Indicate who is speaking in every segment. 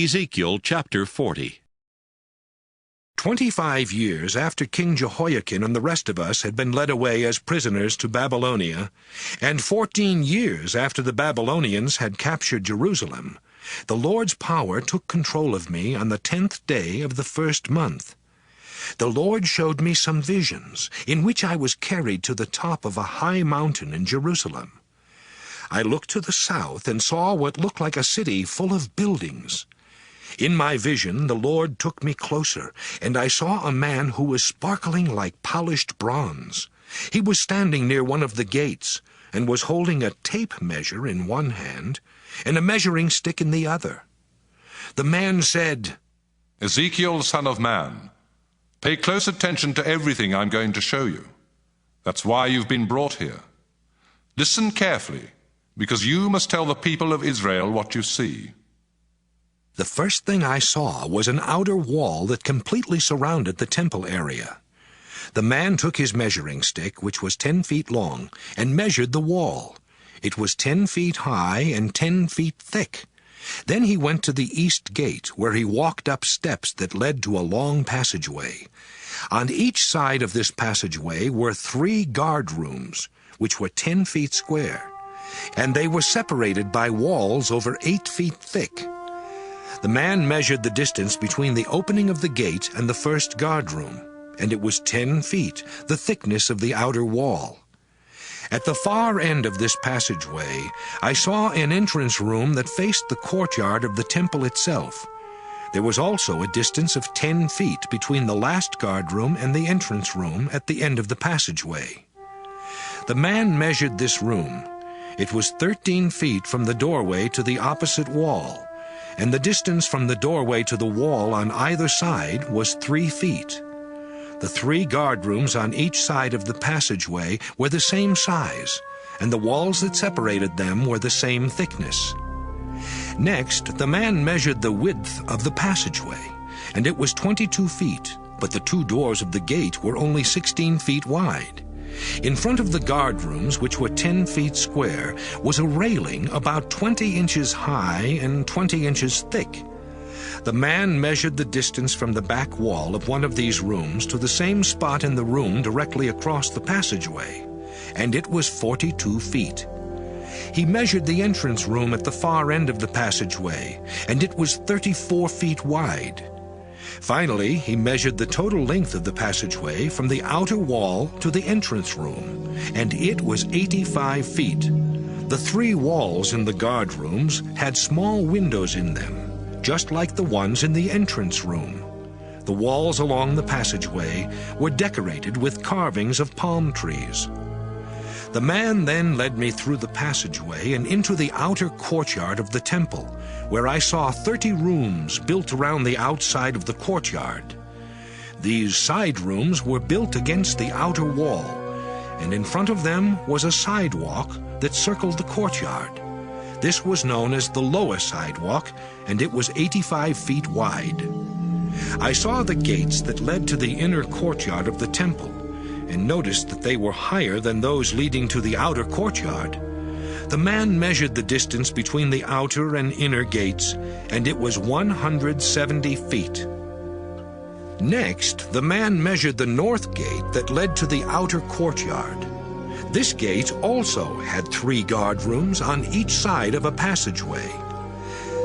Speaker 1: Ezekiel Chapter 40.
Speaker 2: 25 years after King Jehoiachin and the rest of us had been led away as prisoners to Babylonia, and 14 years after the Babylonians had captured Jerusalem, the Lord's power took control of me on the 10th day of the first month. The Lord showed me some visions, in which I was carried to the top of a high mountain in Jerusalem. I looked to the south and saw what looked like a city full of buildings. In my vision the Lord took me closer, and I saw a man who was sparkling like polished bronze. He was standing near one of the gates, and was holding a tape measure in one hand, and a measuring stick in the other. The man said,
Speaker 3: "Ezekiel, son of man, pay close attention to everything I'm going to show you. That's why you've been brought here. Listen carefully, because you must tell the people of Israel what you see."
Speaker 2: The first thing I saw was an outer wall that completely surrounded the temple area. The man took his measuring stick, which was 10 feet long, and measured the wall. It was 10 feet high and 10 feet thick. Then he went to the east gate, where he walked up steps that led to a long passageway. On each side of this passageway were 3 guard rooms, which were 10 feet square, and they were separated by walls over 8 feet thick. The man measured the distance between the opening of the gate and the first guard room, and it was 10 feet, the thickness of the outer wall. At the far end of this passageway, I saw an entrance room that faced the courtyard of the temple itself. There was also a distance of 10 feet between the last guard room and the entrance room at the end of the passageway. The man measured this room. It was 13 feet from the doorway to the opposite wall, and the distance from the doorway to the wall on either side was 3 feet. The 3 guard rooms on each side of the passageway were the same size, and the walls that separated them were the same thickness. Next, the man measured the width of the passageway, and it was 22 feet, but the 2 doors of the gate were only 16 feet wide. In front of the guard rooms, which were 10 feet square, was a railing about 20 inches high and 20 inches thick. The man measured the distance from the back wall of one of these rooms to the same spot in the room directly across the passageway, and it was 42 feet. He measured the entrance room at the far end of the passageway, and it was 34 feet wide. Finally, he measured the total length of the passageway from the outer wall to the entrance room, and it was 85 feet. The 3 walls in the guard rooms had small windows in them, just like the ones in the entrance room. The walls along the passageway were decorated with carvings of palm trees. The man then led me through the passageway and into the outer courtyard of the temple, where I saw 30 rooms built around the outside of the courtyard. These side rooms were built against the outer wall, and in front of them was a sidewalk that circled the courtyard. This was known as the lower sidewalk, and it was 85 feet wide. I saw the gates that led to the inner courtyard of the temple, and noticed that they were higher than those leading to the outer courtyard. The man measured the distance between the outer and inner gates, and it was 170 feet. Next, the man measured the north gate that led to the outer courtyard. This gate also had 3 guard rooms on each side of a passageway.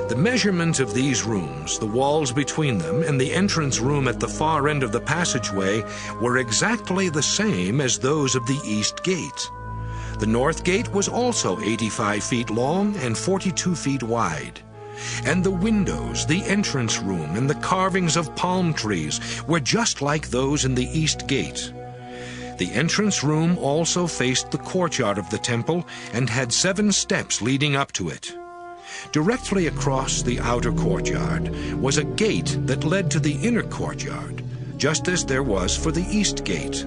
Speaker 2: The measurement of these rooms, the walls between them, and the entrance room at the far end of the passageway were exactly the same as those of the east gate. The north gate was also 85 feet long and 42 feet wide. And the windows, the entrance room, and the carvings of palm trees were just like those in the east gate. The entrance room also faced the courtyard of the temple and had 7 steps leading up to it. Directly across the outer courtyard was a gate that led to the inner courtyard, just as there was for the east gate.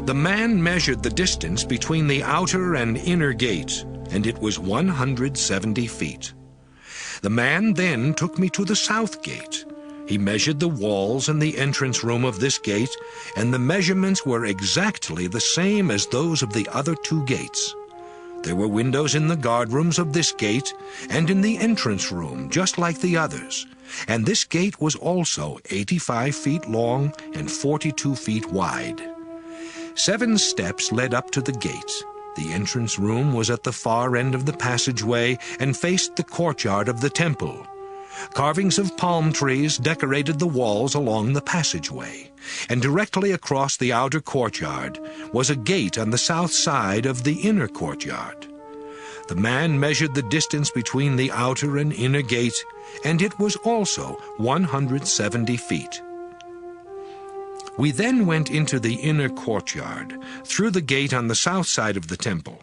Speaker 2: The man measured the distance between the outer and inner gates, and it was 170 feet. The man then took me to the south gate. He measured the walls and the entrance room of this gate, and the measurements were exactly the same as those of the other 2 gates. There were windows in the guardrooms of this gate and in the entrance room, just like the others. And this gate was also 85 feet long and 42 feet wide. 7 steps led up to the gate. The entrance room was at the far end of the passageway and faced the courtyard of the temple. Carvings of palm trees decorated the walls along the passageway, and directly across the outer courtyard was a gate on the south side of the inner courtyard. The man measured the distance between the outer and inner gate, and it was also 170 feet. We then went into the inner courtyard, through the gate on the south side of the temple.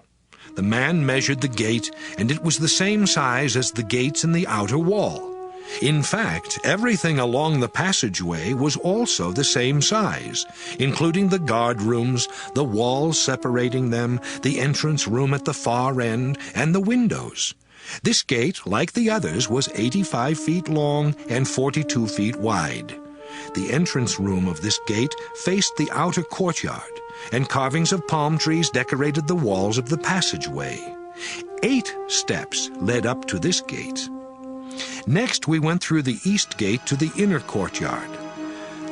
Speaker 2: The man measured the gate, and it was the same size as the gates in the outer wall. In fact, everything along the passageway was also the same size, including the guard rooms, the walls separating them, the entrance room at the far end, and the windows. This gate, like the others, was 85 feet long and 42 feet wide. The entrance room of this gate faced the outer courtyard, and carvings of palm trees decorated the walls of the passageway. 8 steps led up to this gate. Next, we went through the east gate to the inner courtyard.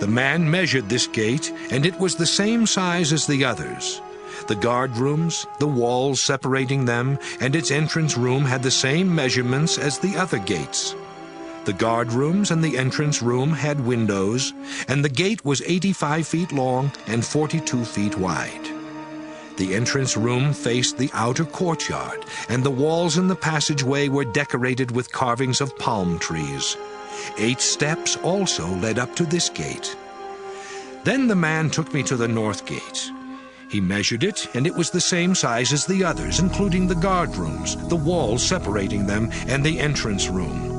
Speaker 2: The man measured this gate, and it was the same size as the others. The guard rooms, the walls separating them, and its entrance room had the same measurements as the other gates. The guard rooms and the entrance room had windows, and the gate was 85 feet long and 42 feet wide. The entrance room faced the outer courtyard, and the walls in the passageway were decorated with carvings of palm trees. 8 steps also led up to this gate. Then the man took me to the north gate. He measured it, and it was the same size as the others, including the guard rooms, the walls separating them, and the entrance room.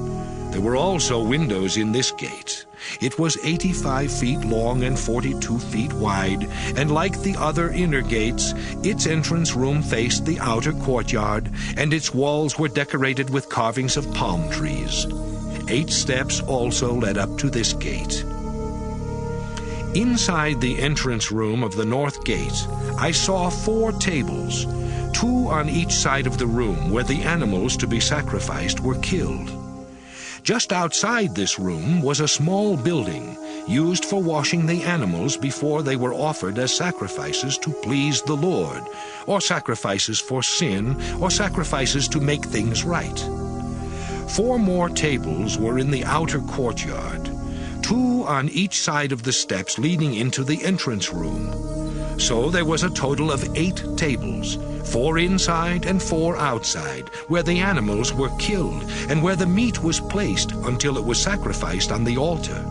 Speaker 2: There were also windows in this gate. It was 85 feet long and 42 feet wide, and like the other inner gates, its entrance room faced the outer courtyard, and its walls were decorated with carvings of palm trees. 8 steps also led up to this gate. Inside the entrance room of the north gate, I saw 4 tables, 2 on each side of the room where the animals to be sacrificed were killed. Just outside this room was a small building used for washing the animals before they were offered as sacrifices to please the Lord, or sacrifices for sin, or sacrifices to make things right. 4 more tables were in the outer courtyard, 2 on each side of the steps leading into the entrance room. So there was a total of 8 tables, 4 inside and 4 outside, where the animals were killed and where the meat was placed until it was sacrificed on the altar.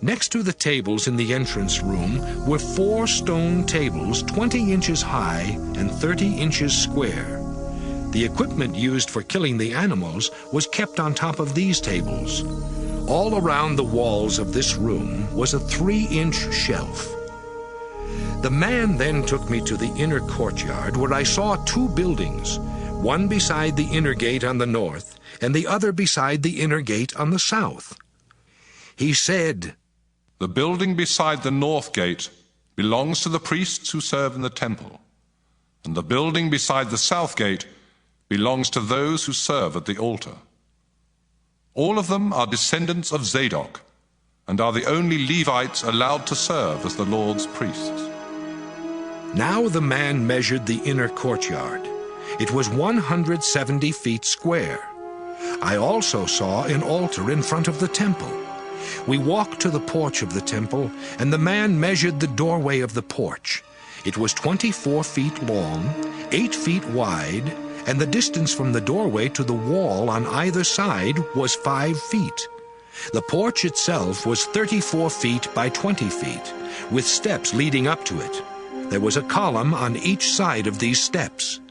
Speaker 2: Next to the tables in the entrance room were 4 stone tables 20 inches high and 30 inches square. The equipment used for killing the animals was kept on top of these tables. All around the walls of this room was a 3-inch shelf. The man then took me to the inner courtyard, where I saw 2 buildings, one beside the inner gate on the north, and the other beside the inner gate on the south. He said,
Speaker 3: "The building beside the north gate belongs to the priests who serve in the temple, and the building beside the south gate belongs to those who serve at the altar. All of them are descendants of Zadok, and are the only Levites allowed to serve as the Lord's priests."
Speaker 2: Now the man measured the inner courtyard. It was 170 feet square. I also saw an altar in front of the temple. We walked to the porch of the temple, and the man measured the doorway of the porch. It was 24 feet long, 8 feet wide, and the distance from the doorway to the wall on either side was 5 feet. The porch itself was 34 feet by 20 feet, with steps leading up to it. There was a column on each side of these steps.